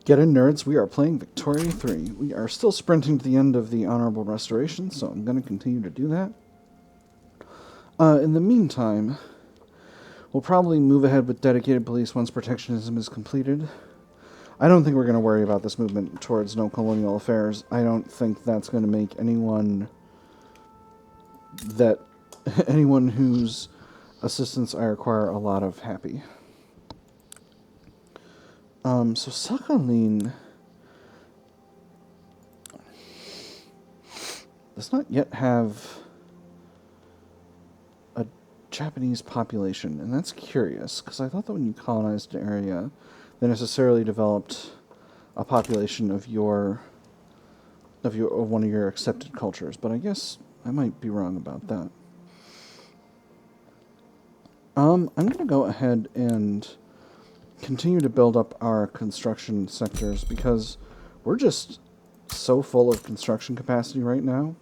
Get in, nerds. We are playing Victoria 3. We are still sprinting to the end of the Honorable Restoration, so I'm going to continue to do that. In the meantime, we'll probably move ahead with dedicated police once protectionism is completed. I don't think we're going to worry about this movement towards no colonial affairs. I don't think that's going to make anyone whose assistance I require a lot of happy. So Sakhalin does not yet have a Japanese population, and that's curious, because I thought that when you colonized an area, they necessarily developed a population of one of your accepted cultures, but I guess I might be wrong about that. I'm going to go ahead and continue to build up our construction sectors because we're just so full of construction capacity right now.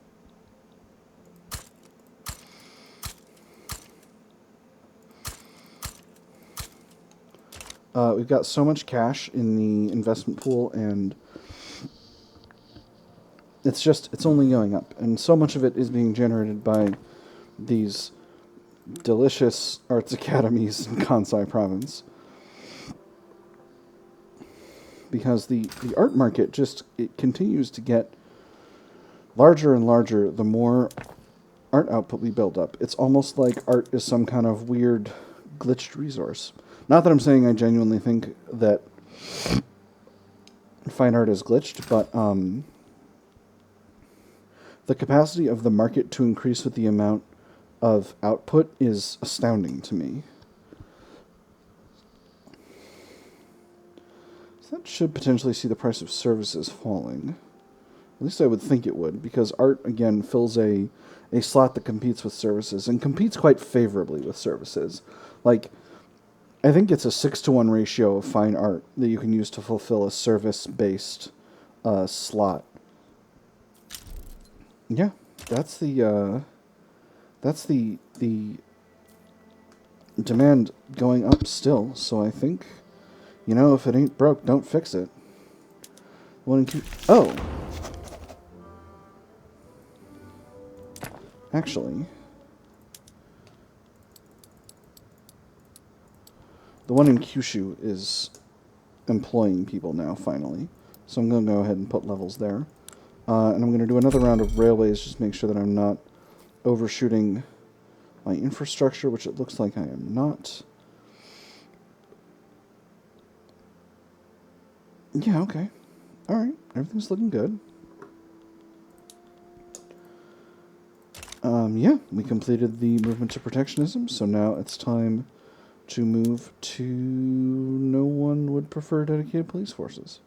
We've got so much cash in the investment pool, and it's only going up. And so much of it is being generated by these delicious arts academies in Kansai province. Because the art market it continues to get larger and larger the more art output we build up. It's almost like art is some kind of weird glitched resource. Not that I'm saying I genuinely think that fine art is glitched, but the capacity of the market to increase with the amount of output is astounding to me. That should potentially see the price of services falling. At least I would think it would, because art, again, fills a slot that competes with services, and competes quite favorably with services. Like, I think it's a 6-to-1 ratio of fine art that you can use to fulfill a service-based slot. Yeah, that's the demand going up still, so I think... You know, if it ain't broke, don't fix it. Oh! Actually, the one in Kyushu is employing people now, finally. So I'm going to go ahead and put levels there. And I'm going to do another round of railways, just to make sure that I'm not overshooting my infrastructure, which it looks like I am not. Yeah, okay. Alright, everything's looking good. Yeah, we completed the movement to protectionism, so now it's time to move to no one would prefer dedicated police forces.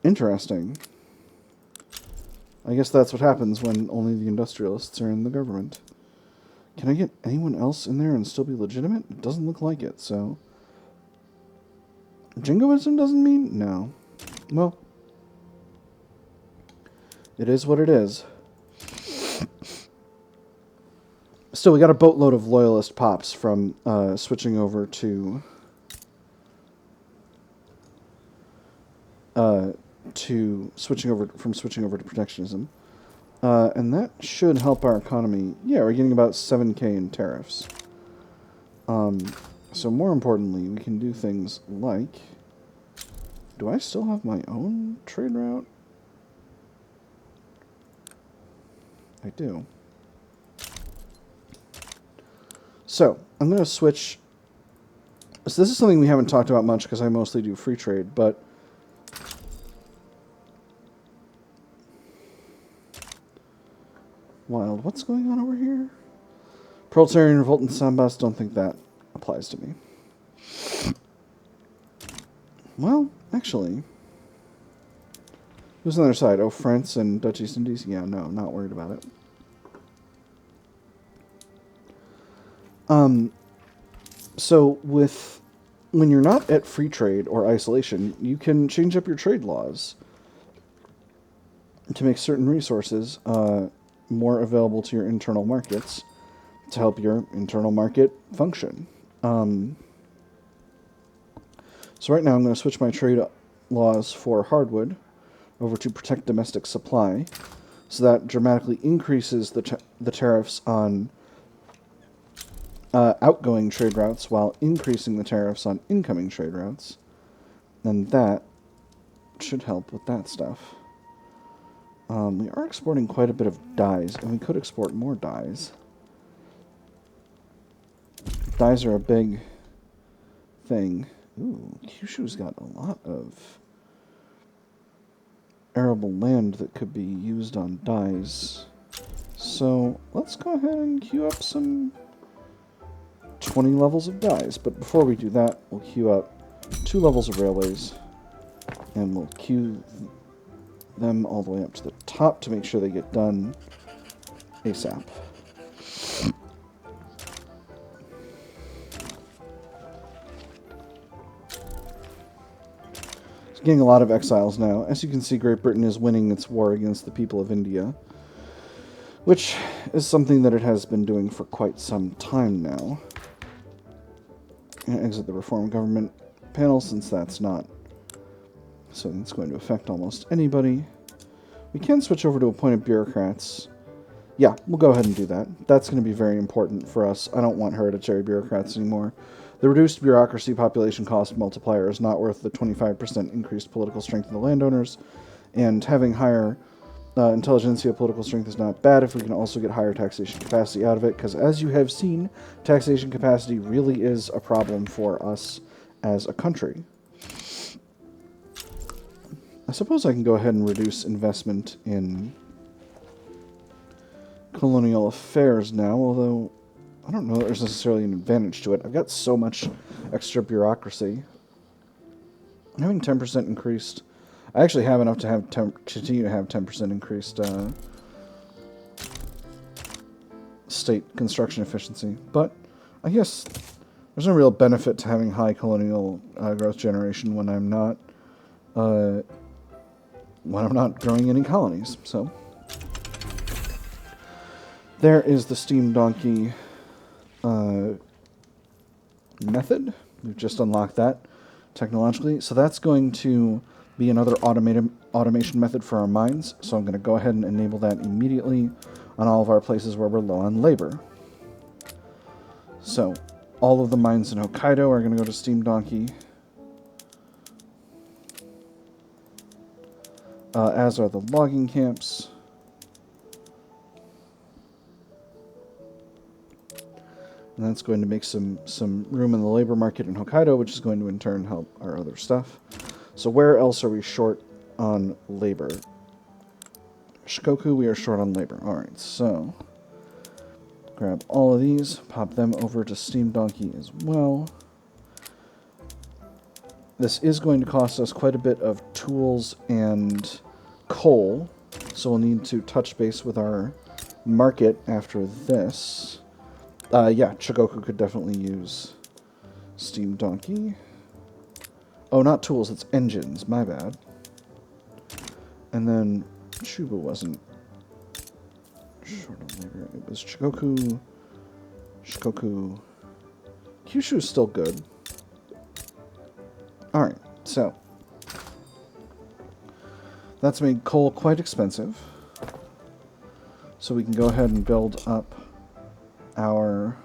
Interesting. I guess that's what happens when only the industrialists are in the government. Can I get anyone else in there and still be legitimate? It doesn't look like it, so... Jingoism doesn't mean? No. Well, it is what it is. Still, we got a boatload of loyalist pops from switching over to switching over to protectionism, and that should help our economy. Yeah, we're getting about 7K in tariffs. So more importantly, we can do things like... Do I still have my own trade route? I do. So, I'm going to switch... So this is something we haven't talked about much because I mostly do free trade, but... Wild, what's going on over here? Proletarian revolt in Sambas, don't think that applies to me. Well, actually... Who's on the other side? Oh, France and Dutch East Indies? Yeah, no, not worried about it. So when you're not at free trade or isolation, you can change up your trade laws to make certain resources more available to your internal markets to help your internal market function. So right now I'm going to switch my trade laws for hardwood over to protect domestic supply. So that dramatically increases the tariffs on outgoing trade routes while increasing the tariffs on incoming trade routes. And that should help with that stuff. We are exporting quite a bit of dyes, and we could export more dyes. Dyes are a big thing. Ooh, Kyushu's got a lot of arable land that could be used on dyes. So let's go ahead and queue up some 20 levels of dyes. But before we do that, we'll queue up 2 levels of railways, and we'll queue them all the way up to the top to make sure they get done ASAP. It's getting a lot of exiles now. As you can see, Great Britain is winning its war against the people of India, which is something that it has been doing for quite some time now. And exit the Reform Government panel, since that's not something that's going to affect almost anybody. We can switch over to appointed bureaucrats. Yeah, we'll go ahead and do that. That's going to be very important for us. I don't want hereditary bureaucrats anymore. The reduced bureaucracy population cost multiplier is not worth the 25% increased political strength of the landowners, and having higher intelligentsia political strength is not bad if we can also get higher taxation capacity out of it, because as you have seen, taxation capacity really is a problem for us as a country. I suppose I can go ahead and reduce investment in colonial affairs now, although I don't know that there's necessarily an advantage to it. I've got so much extra bureaucracy. Having 10% increased... I actually have enough to have continue to have 10% increased state construction efficiency, but I guess there's no real benefit to having high colonial growth generation when I'm not growing any colonies. So there is the steam donkey method. We've just unlocked that technologically, so that's going to be another automation method for our mines. So I'm going to go ahead and enable that immediately on all of our places where we're low on labor. So all of the mines in Hokkaido are going to go to steam donkey, as are the logging camps. And that's going to make some room in the labor market in Hokkaido, which is going to in turn help our other stuff. So where else are we short on labor? Shikoku, we are short on labor. Alright, so grab all of these, pop them over to Steam Donkey as well. This is going to cost us quite a bit of tools and coal, so we'll need to touch base with our market after this. Yeah, Shikoku could definitely use Steam Donkey. Oh, not tools, it's engines, my bad. And then Chuba wasn't short on labor. It was Shikoku. Kyushu is still good. Alright, so that's made coal quite expensive. So we can go ahead and build up our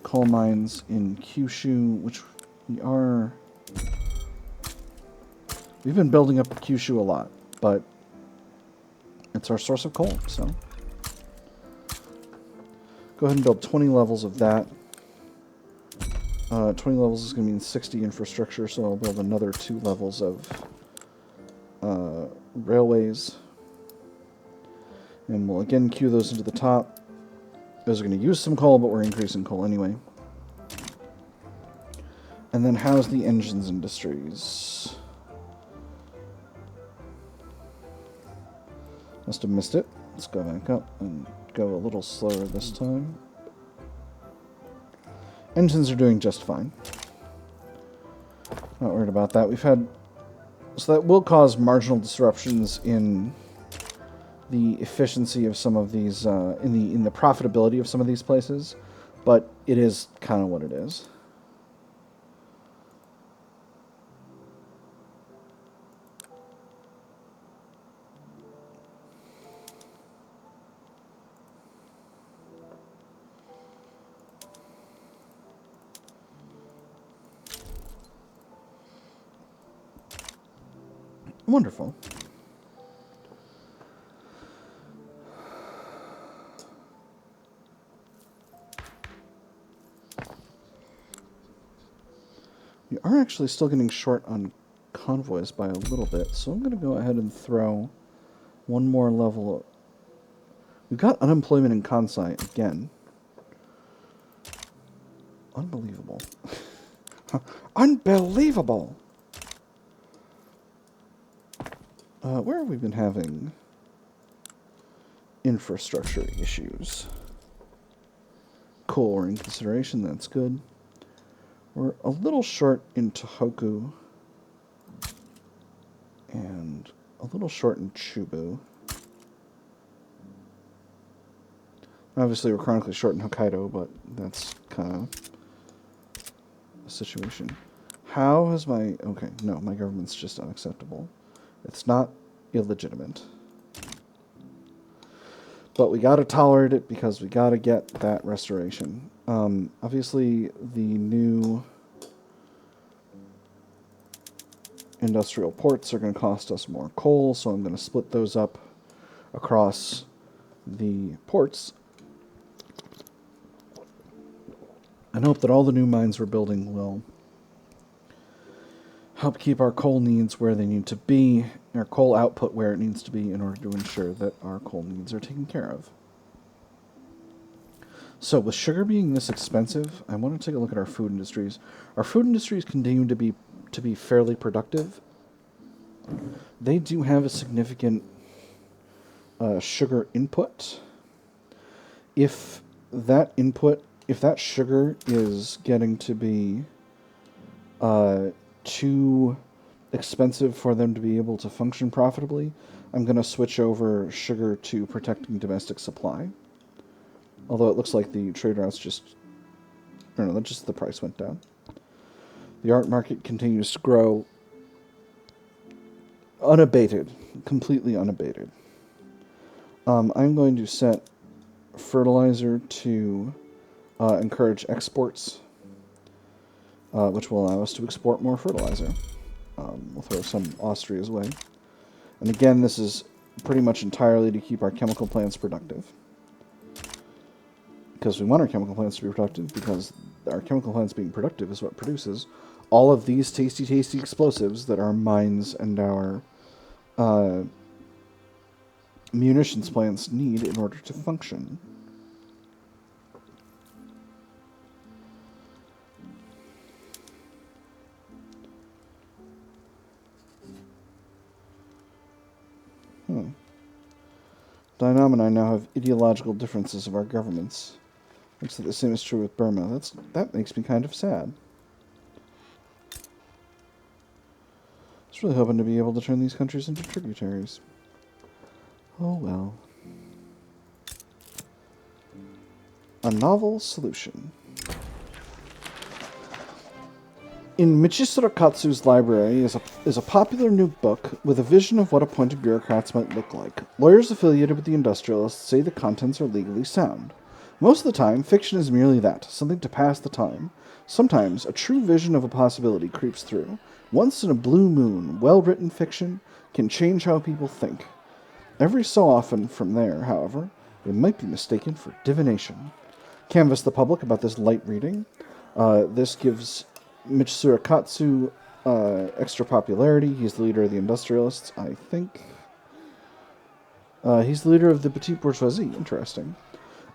coal mines in Kyushu, which we've been building up Kyushu a lot, but it's our source of coal, so go ahead and build 20 levels of that. 20 levels is going to mean 60 infrastructure, so I'll build another 2 levels of railways. And we'll again queue those into the top. Those are going to use some coal, but we're increasing coal anyway. And then how's the engines industries? Must have missed it. Let's go back up and go a little slower this time. Engines are doing just fine. Not worried about that. So that will cause marginal disruptions in the efficiency of some of these, in the profitability of some of these places, but it is kind of what it is. Wonderful. We are actually still getting short on convoys by a little bit, so I'm going to go ahead and throw one more level. We've got unemployment in Kansai again. Unbelievable. Unbelievable! Where have we been having infrastructure issues? Cool, we're in consideration, that's good. We're a little short in Tohoku and a little short in Chubu. Obviously, we're chronically short in Hokkaido, but that's kind of a situation. How has my... Okay, no, my government's just unacceptable. It's not illegitimate. But we gotta tolerate it because we gotta get that restoration. Obviously, the new industrial ports are going to cost us more coal, so I'm going to split those up across the ports. And hope that all the new mines we're building will help keep our coal needs where they need to be, our coal output where it needs to be in order to ensure that our coal needs are taken care of. So with sugar being this expensive, I want to take a look at our food industries. Our food industries continue to be fairly productive. They do have a significant sugar input. If that sugar is getting to be too expensive for them to be able to function profitably, I'm going to switch over sugar to protecting domestic supply. Although it looks like the trade routes just the price went down. The art market continues to grow unabated, completely unabated. I'm going to set fertilizer to encourage exports, which will allow us to export more fertilizer. We'll throw some Austria's way. And again, this is pretty much entirely to keep our chemical plants productive. Because we want our chemical plants to be productive, because our chemical plants being productive is what produces all of these tasty, tasty explosives that our mines and our munitions plants need in order to function. Dynam and I now have ideological differences of our governments. Looks like the same is true with Burma. That makes me kind of sad. I was really hoping to be able to turn these countries into tributaries. Oh well. A novel solution. In Michisara Katsu's library is a popular new book with a vision of what appointed bureaucrats might look like. Lawyers affiliated with the industrialists say the contents are legally sound. Most of the time, fiction is merely that, something to pass the time. Sometimes, a true vision of a possibility creeps through. Once in a blue moon, well-written fiction can change how people think. Every so often from there, however, it might be mistaken for divination. Canvass the public about this light reading. This gives Michisara Katsu extra popularity. He's the leader of the industrialists, I think. He's the leader of the petite bourgeoisie. Interesting.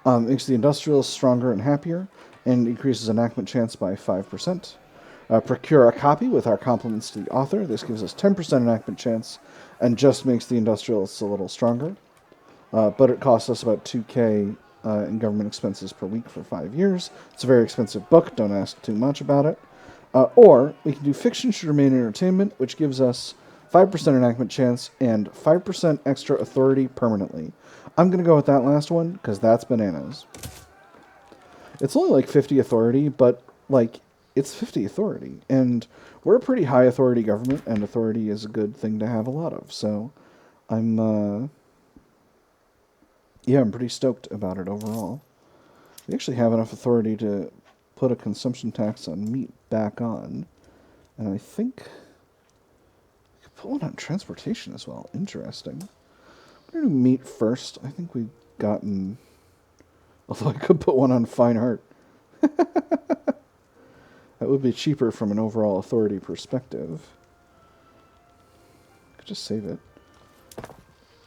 Makes the industrialists stronger and happier, and increases enactment chance by 5%. Procure a copy with our compliments to the author. This gives us 10% enactment chance, and just makes the industrialists a little stronger. But it costs us about 2K in government expenses per week for 5 years. It's a very expensive book. Don't ask too much about it. Or we can do fiction should remain entertainment, which gives us 5% enactment chance and 5% extra authority permanently. I'm going to go with that last one, because that's bananas. It's only like 50 authority, but, like, it's 50 authority. And we're a pretty high authority government, and authority is a good thing to have a lot of. So I'm pretty stoked about it overall. We actually have enough authority to put a consumption tax on meat back on. And I think we could put one on transportation as well. Interesting. I'm going to do meat first. I think we've gotten... Although I could put one on fine art. That would be cheaper from an overall authority perspective. I could just save it.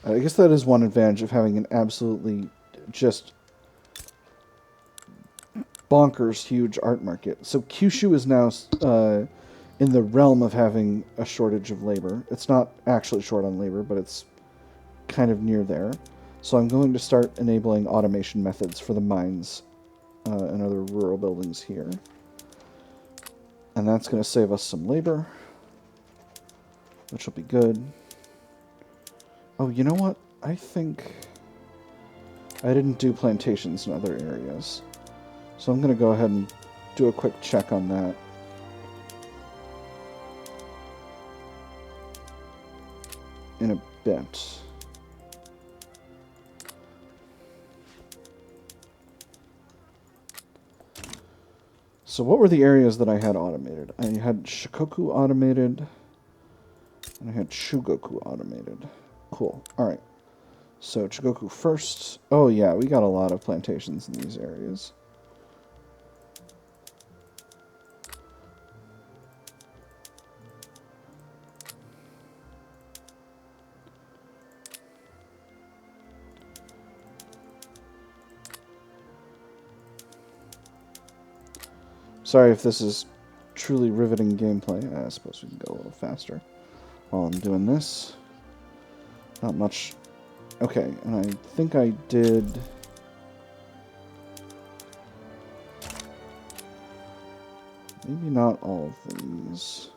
I guess that is one advantage of having an absolutely just bonkers huge art market. So Kyushu is now in the realm of having a shortage of labor. It's not actually short on labor, but it's kind of near there. So I'm going to start enabling automation methods for the mines and other rural buildings here. And that's going to save us some labor, which will be good. Oh, you know what? I think I didn't do plantations in other areas. So I'm going to go ahead and do a quick check on that. In a bit. So what were the areas that I had automated? I had Shikoku automated, and I had Shugoku automated. Cool. Alright. So Chugoku first. Oh yeah, we got a lot of plantations in these areas. Sorry if this is truly riveting gameplay. I suppose we can go a little faster while I'm doing this. Not much. Okay, and I think I did... Maybe not all of these,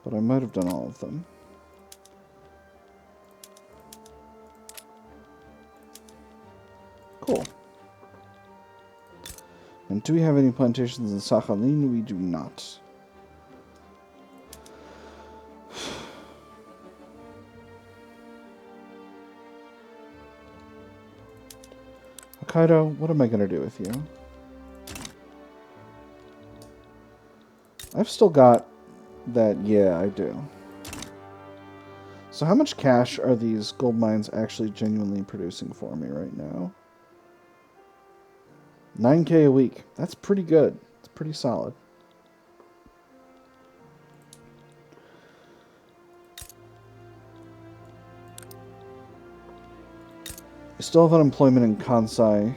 but I might have done all of them. Cool. And do we have any plantations in Sakhalin? We do not. Hokkaido, what am I going to do with you? I've still got that. Yeah, I do. So how much cash are these gold mines actually genuinely producing for me right now? 9K a week. That's pretty good. It's pretty solid. We still have unemployment in Kansai.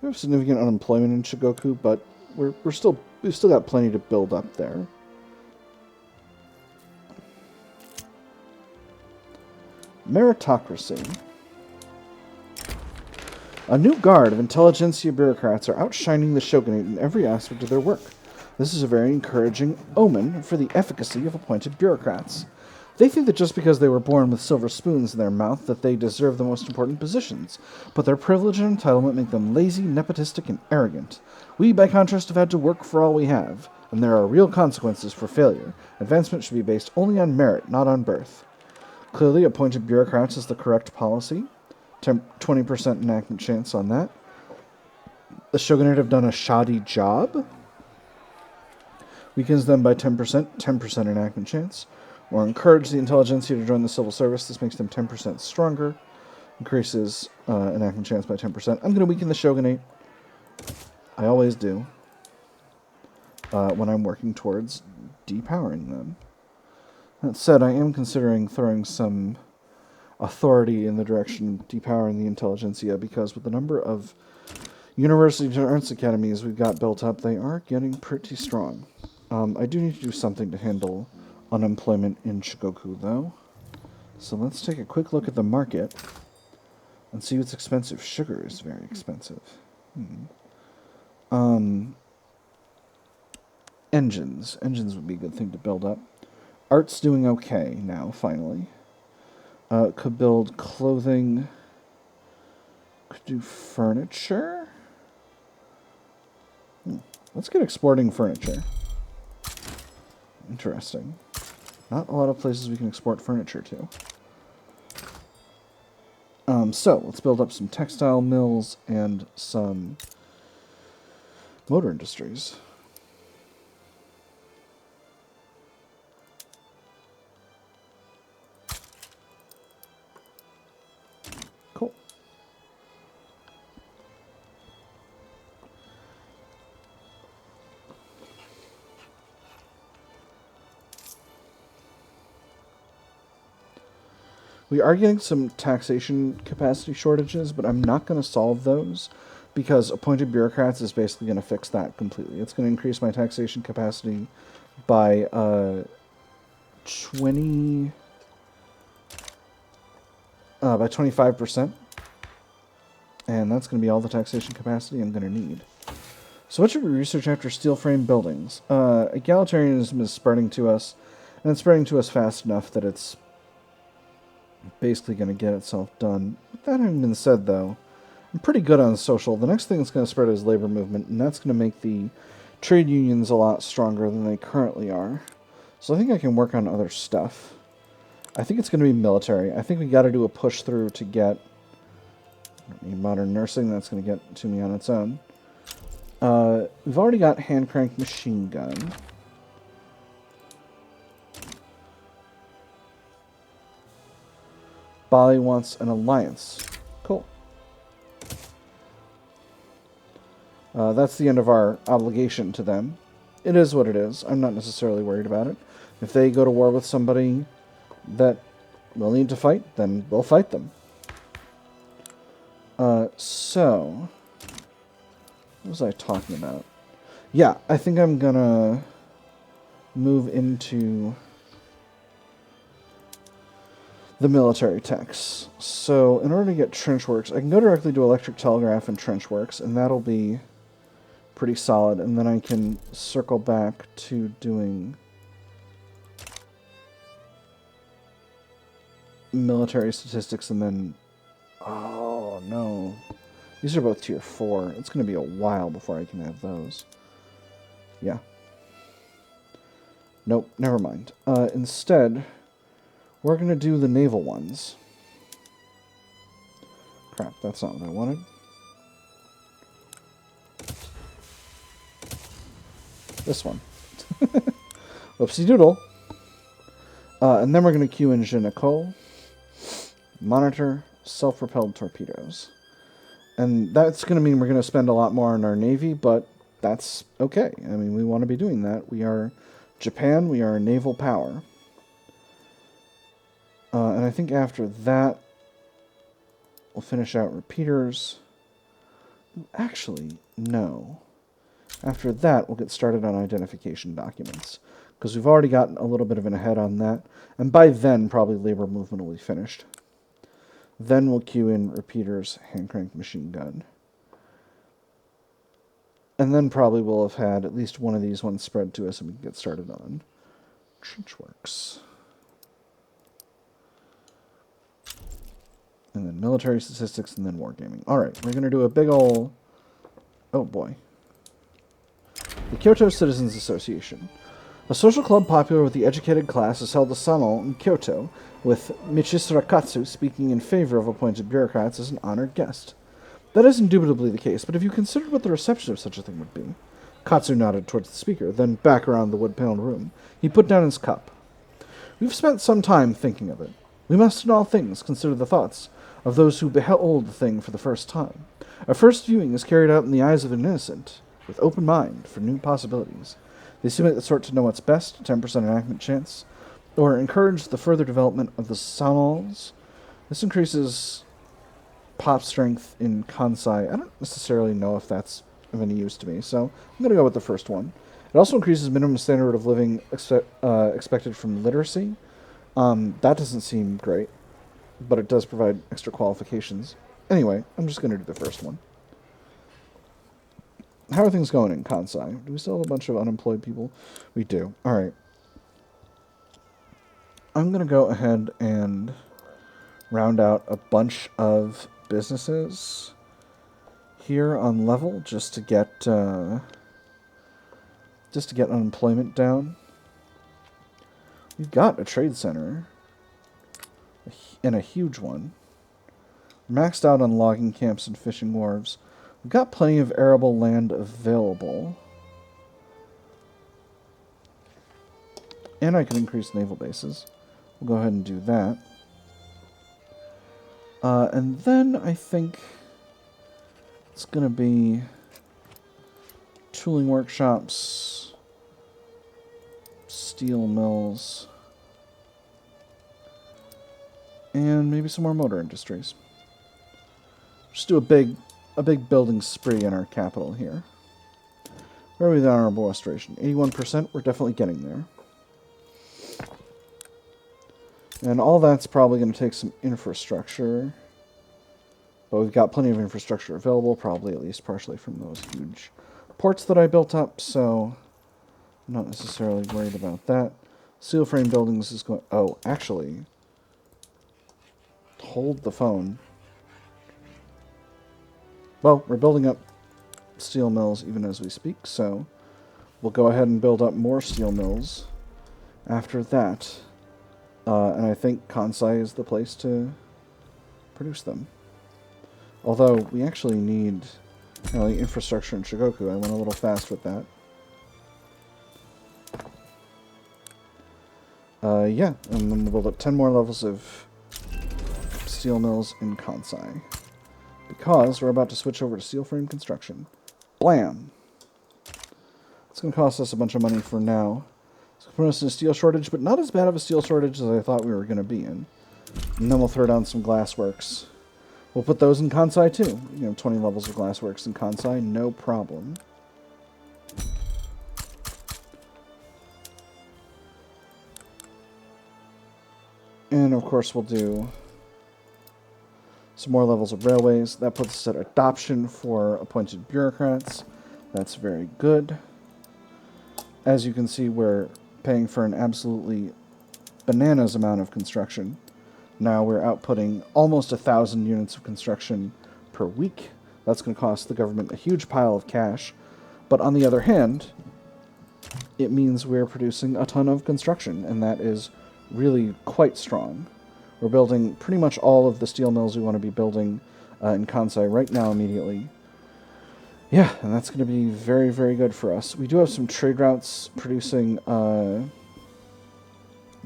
We have significant unemployment in Shigoku, but we've still got plenty to build up there. Meritocracy. A new guard of intelligentsia bureaucrats are outshining the shogunate in every aspect of their work. This is a very encouraging omen for the efficacy of appointed bureaucrats. They think that just because they were born with silver spoons in their mouth that they deserve the most important positions, but their privilege and entitlement make them lazy, nepotistic, and arrogant. We, by contrast, have had to work for all we have, and there are real consequences for failure. Advancement should be based only on merit, not on birth. Clearly, appointed bureaucrats is the correct policy. 20% enactment chance on that. The shogunate have done a shoddy job. Weakens them by 10%, 10% enactment chance. Or encourage the intelligentsia to join the civil service. This makes them 10% stronger. Increases enactment chance by 10%. I'm going to weaken the shogunate. I always do. When I'm working towards depowering them. That said, I am considering throwing some authority in the direction of depowering the intelligentsia, because with the number of university and arts academies we've got built up, they are getting pretty strong. I do need to do something to handle unemployment in Shigoku, though. So let's take a quick look at the market and see what's expensive. Sugar is very expensive. Engines. Engines would be a good thing to build up. Art's doing okay now, finally. Could build clothing. Could do furniture. Let's get exporting furniture. Interesting. Not a lot of places we can export furniture to. So, let's build up some textile mills and some motor industries. We are getting some taxation capacity shortages, but I'm not going to solve those because appointed bureaucrats is basically going to fix that completely. It's going to increase my taxation capacity by 20 by 25%, and that's going to be all the taxation capacity I'm going to need. So what should we research after steel frame buildings? Egalitarianism is spreading to us, and it's spreading to us fast enough that it's basically going to get itself done. With that having been said, though, I'm pretty good on social. The next thing that's going to spread is labor movement, and that's going to make the trade unions a lot stronger than they currently are. So I think I can work on other stuff. I think it's going to be military. I think we got to do a push through to get modern nursing. That's going to get to me on its own. We've already got hand crank machine gun. Bali wants an alliance. Cool. That's the end of our obligation to them. It is what it is. I'm not necessarily worried about it. If they go to war with somebody that we'll need to fight, then we'll fight them. So, what was I talking about? Yeah, I think I'm gonna move into the military techs. So, in order to get trench works, I can go directly to electric telegraph and trench works, and that'll be pretty solid. And then I can circle back to doing military statistics, and then... Oh, no. These are both tier 4. It's going to be a while before I can have those. Yeah. Nope, never mind. Instead, we're going to do the naval ones. Crap, that's not what I wanted. This one. Whoopsie doodle. And then we're going to queue in Je ne Cole, monitor, self-propelled torpedoes. And that's going to mean we're going to spend a lot more on our Navy, but that's okay. I mean, we want to be doing that. We are Japan. We are a naval power. And I think after that, we'll finish out repeaters. Actually, no. After that, we'll get started on identification documents, because we've already gotten a little bit of an ahead on that. And by then, probably labor movement will be finished. Then we'll queue in repeaters, hand crank machine gun. And then probably we'll have had at least one of these ones spread to us and we can get started on trench works. And then military statistics and then wargaming. Alright, we're going to do a big ol'... Oh boy. The Kyoto Citizens Association. A social club popular with the educated class has held a salon in Kyoto, with Michisara Katsu speaking in favor of appointed bureaucrats as an honored guest. That is indubitably the case, but have you considered what the reception of such a thing would be? Katsu nodded towards the speaker, then back around the wood-paneled room. He put down his cup. We've spent some time thinking of it. We must in all things consider the thoughts of those who behold the thing for the first time. A first viewing is carried out in the eyes of an innocent, with open mind for new possibilities. They simulate the sort to know what's best, 10% enactment chance, or encourage the further development of the salons. This increases pop strength in Kansai. I don't necessarily know if that's of any use to me, so I'm going to go with the first one. It also increases minimum standard of living expected from literacy. That doesn't seem great, but it does provide extra qualifications. Anyway, I'm just going to do the first one. How are things going in Kansai? Do we still have a bunch of unemployed people? We do. Alright. I'm going to go ahead and round out a bunch of businesses here on level just to get unemployment down. We've got a trade center and a huge one. Maxed out on logging camps and fishing wharves. We've got plenty of arable land available. And I can increase naval bases. We'll go ahead and do that. And then I think it's going to be tooling workshops, steel mills, and maybe some more motor industries. Just do a big building spree in our capital here. Where are we with the Honorable Restoration? 81%, we're definitely getting there. And all that's probably going to take some infrastructure. But we've got plenty of infrastructure available, probably at least partially from those huge ports that I built up, so I'm not necessarily worried about that. Steel frame buildings is going... Oh, actually, hold the phone. Well, we're building up steel mills even as we speak, so we'll go ahead and build up more steel mills after that. And I think Kansai is the place to produce them. Although, we actually need the infrastructure in Shigoku. I went a little fast with that. Yeah, and then we'll build up 10 more levels of steel mills in Kansai. Because we're about to switch over to steel frame construction. Blam! It's going to cost us a bunch of money for now. It's going to put us in a steel shortage, but not as bad of a steel shortage as I thought we were going to be in. And then we'll throw down some glassworks. We'll put those in Kansai too. 20 levels of glassworks in Kansai, no problem. And of course we'll do some more levels of railways. That puts us at adoption for appointed bureaucrats. That's very good. As you can see, we're paying for an absolutely bananas amount of construction. Now we're outputting almost 1,000 units of construction per week. That's going to cost the government a huge pile of cash. But on the other hand, it means we're producing a ton of construction, and that is really quite strong. We're building pretty much all of the steel mills we want to be building in Kansai right now immediately. Yeah, and that's going to be very, very good for us. We do have some trade routes producing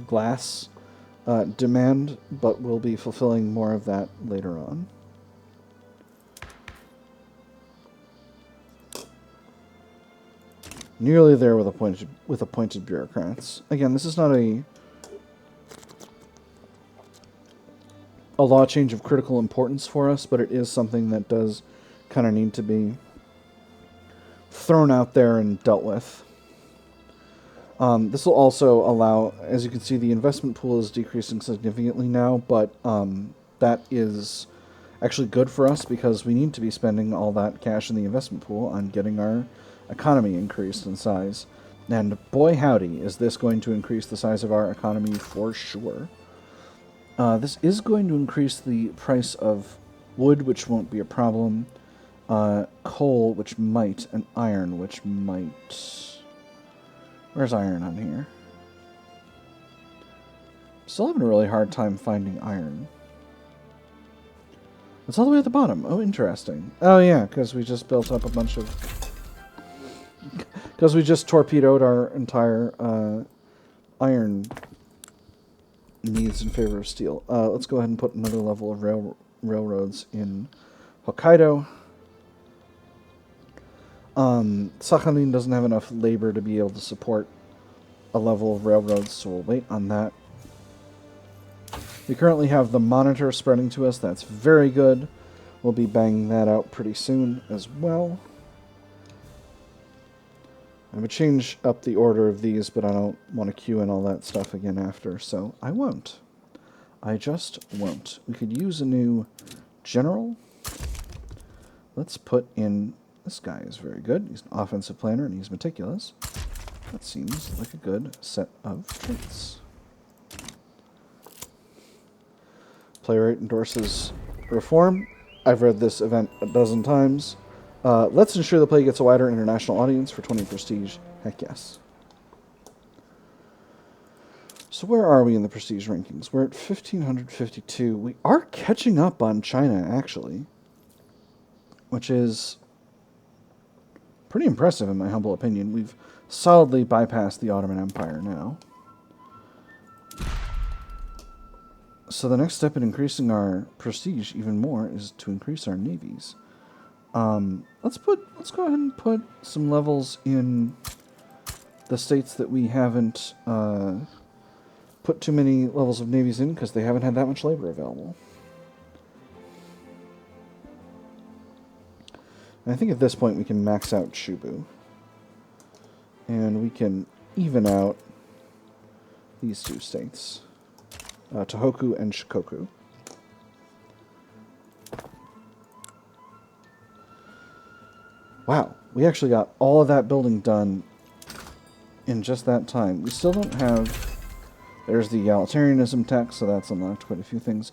glass demand, but we'll be fulfilling more of that later on. Nearly there with appointed bureaucrats. Again, this is not a law change of critical importance for us, but it is something that does kind of need to be thrown out there and dealt with. This will also allow, as you can see, the investment pool is decreasing significantly now, but that is actually good for us because we need to be spending all that cash in the investment pool on getting our economy increased in size. And boy howdy, is this going to increase the size of our economy for sure. This is going to increase the price of wood, which won't be a problem, coal, which might, and iron, which might... Where's iron on here? Still having a really hard time finding iron. It's all the way at the bottom. Oh, interesting. Oh, yeah, because we just built up a bunch of... Because we just torpedoed our entire iron needs in favor of steel. Let's go ahead and put another level of railroads in Hokkaido. Sakhalin doesn't have enough labor to be able to support a level of railroads, so we'll wait on that. We currently have the monitor spreading to us. That's very good. We'll be banging that out pretty soon as well. I'm going to change up the order of these, but I don't want to queue in all that stuff again after, so I won't. I just won't. We could use a new general. Let's put in... This guy is very good. He's an offensive planner, and he's meticulous. That seems like a good set of traits. Playwright endorses reform. I've read this event a dozen times. Let's ensure the play gets a wider international audience for 20 prestige. Heck yes. So where are we in the prestige rankings? We're at 1,552. We are catching up on China, actually, which is pretty impressive in my humble opinion. We've solidly bypassed the Ottoman Empire now. So the next step in increasing our prestige even more is to increase our navies. Let's go ahead and put some levels in the states that we haven't put too many levels of navies in because they haven't had that much labor available. And I think at this point we can max out Chubu. And we can even out these two states. Tohoku and Shikoku. Wow, we actually got all of that building done in just that time. We still don't have... There's the egalitarianism tax, so that's unlocked quite a few things.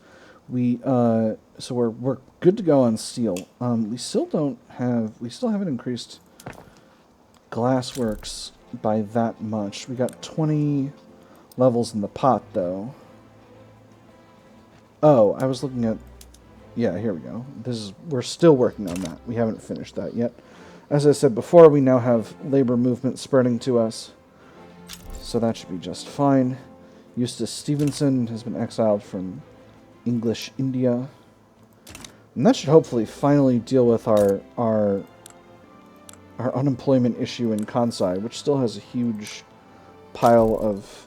So we're good to go on steel. We still haven't increased glassworks by that much. We got 20 levels in the pot, though. Oh, I was looking at... Yeah, here we go. We're still working on that. We haven't finished that yet. As I said before, we now have labor movement spreading to us, so that should be just fine. Eustace Stevenson has been exiled from English India. And that should hopefully finally deal with our unemployment issue in Kansai, which still has a huge pile of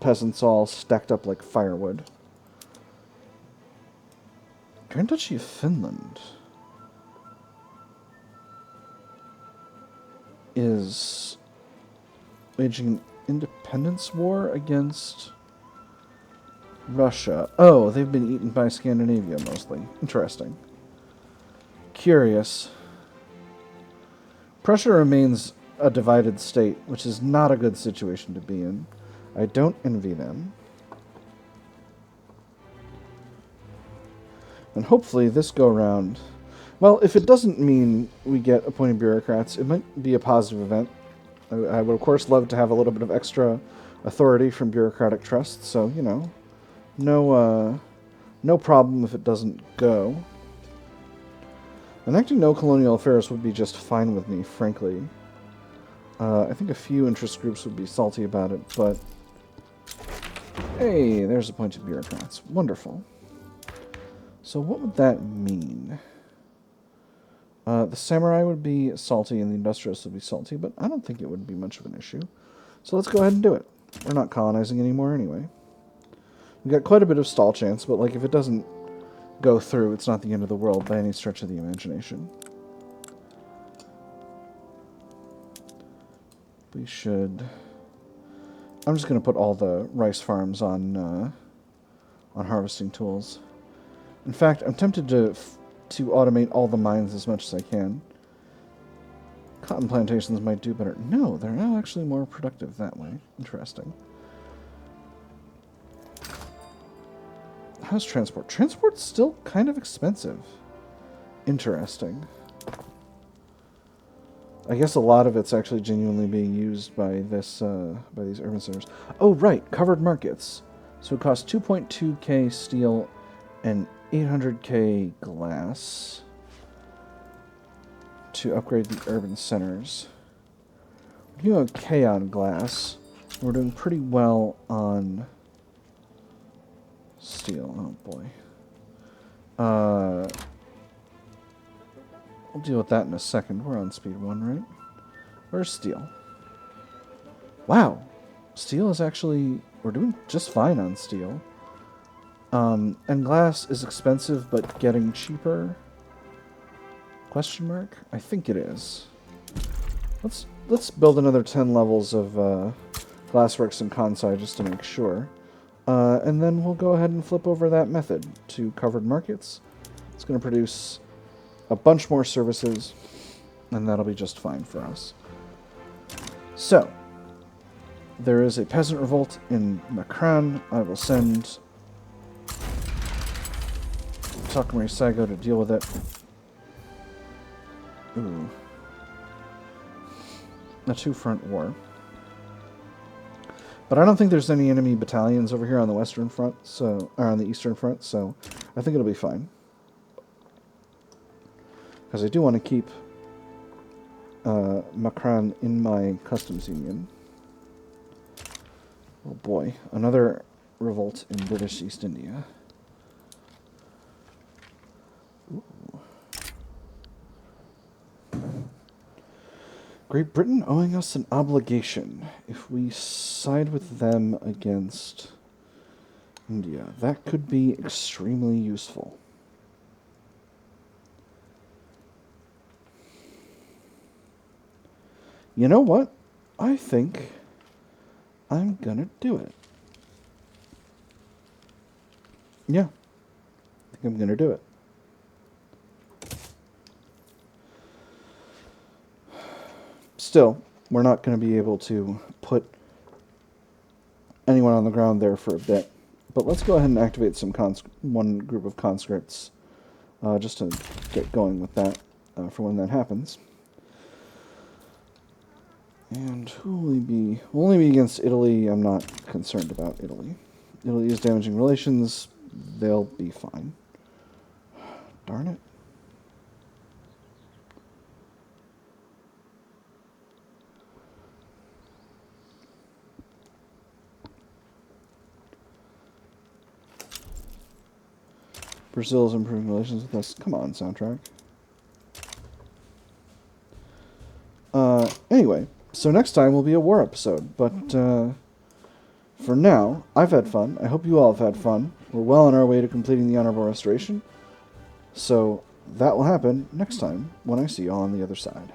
peasants all stacked up like firewood. Grand Duchy of Finland is waging an independence war against Russia. Oh, they've been eaten by Scandinavia mostly. Interesting. Curious. Prussia remains a divided state, which is not a good situation to be in. I don't envy them. And hopefully this go-round... Well, if it doesn't mean we get appointed bureaucrats, it might be a positive event. I would, of course, love to have a little bit of extra authority from bureaucratic trusts, so, you know, no problem if it doesn't go. Enacting no colonial affairs would be just fine with me, frankly. I think a few interest groups would be salty about it, but... Hey, there's appointed bureaucrats. Wonderful. So what would that mean? The samurai would be salty and the industrialists would be salty, but I don't think it would be much of an issue. So let's go ahead and do it. We're not colonizing anymore anyway. We've got quite a bit of stall chance, but like if it doesn't go through, it's not the end of the world by any stretch of the imagination. We should... I'm just going to put all the rice farms on harvesting tools. In fact, I'm tempted to automate all the mines as much as I can. Cotton plantations might do better. No, they're now actually more productive that way. Interesting. How's transport? Transport's still kind of expensive. Interesting. I guess a lot of it's actually genuinely being used by this by these urban centers. Oh, right, covered markets. So it costs 2.2k steel and 800k glass to upgrade the urban centers. We're doing okay on glass. We're doing pretty well on steel. Oh boy. We'll deal with that in a second. We're on speed 1, right? Where's steel? Wow. Steel is actually... We're doing just fine on steel. And glass is expensive, but getting cheaper? Question mark? I think it is. Let's build another 10 levels of glassworks in Kansai just to make sure. And then we'll go ahead and flip over that method to covered markets. It's going to produce a bunch more services, and that'll be just fine for us. So, there is a peasant revolt in Makran. I will send Takamori Saigo to deal with it. Ooh. A two-front war. But I don't think there's any enemy battalions over here on the western front, or on the eastern front, so I think it'll be fine. Because I do want to keep Makran in my customs union. Oh boy, another revolt in British East India. Ooh. Great Britain owing us an obligation if we side with them against India. That could be extremely useful. You know what? I think I'm gonna do it. Yeah, I think I'm gonna do it. Still, we're not going to be able to put anyone on the ground there for a bit. But let's go ahead and activate some one group of conscripts just to get going with that for when that happens. And who will we be? We'll only be against Italy. I'm not concerned about Italy. Italy is damaging relations. They'll be fine. Darn it. Brazil's improving relations with us. Come on, soundtrack. Anyway, so next time will be a war episode, but for now, I've had fun. I hope you all have had fun. We're well on our way to completing the Honorable Restoration, so that will happen next time when I see you all on the other side.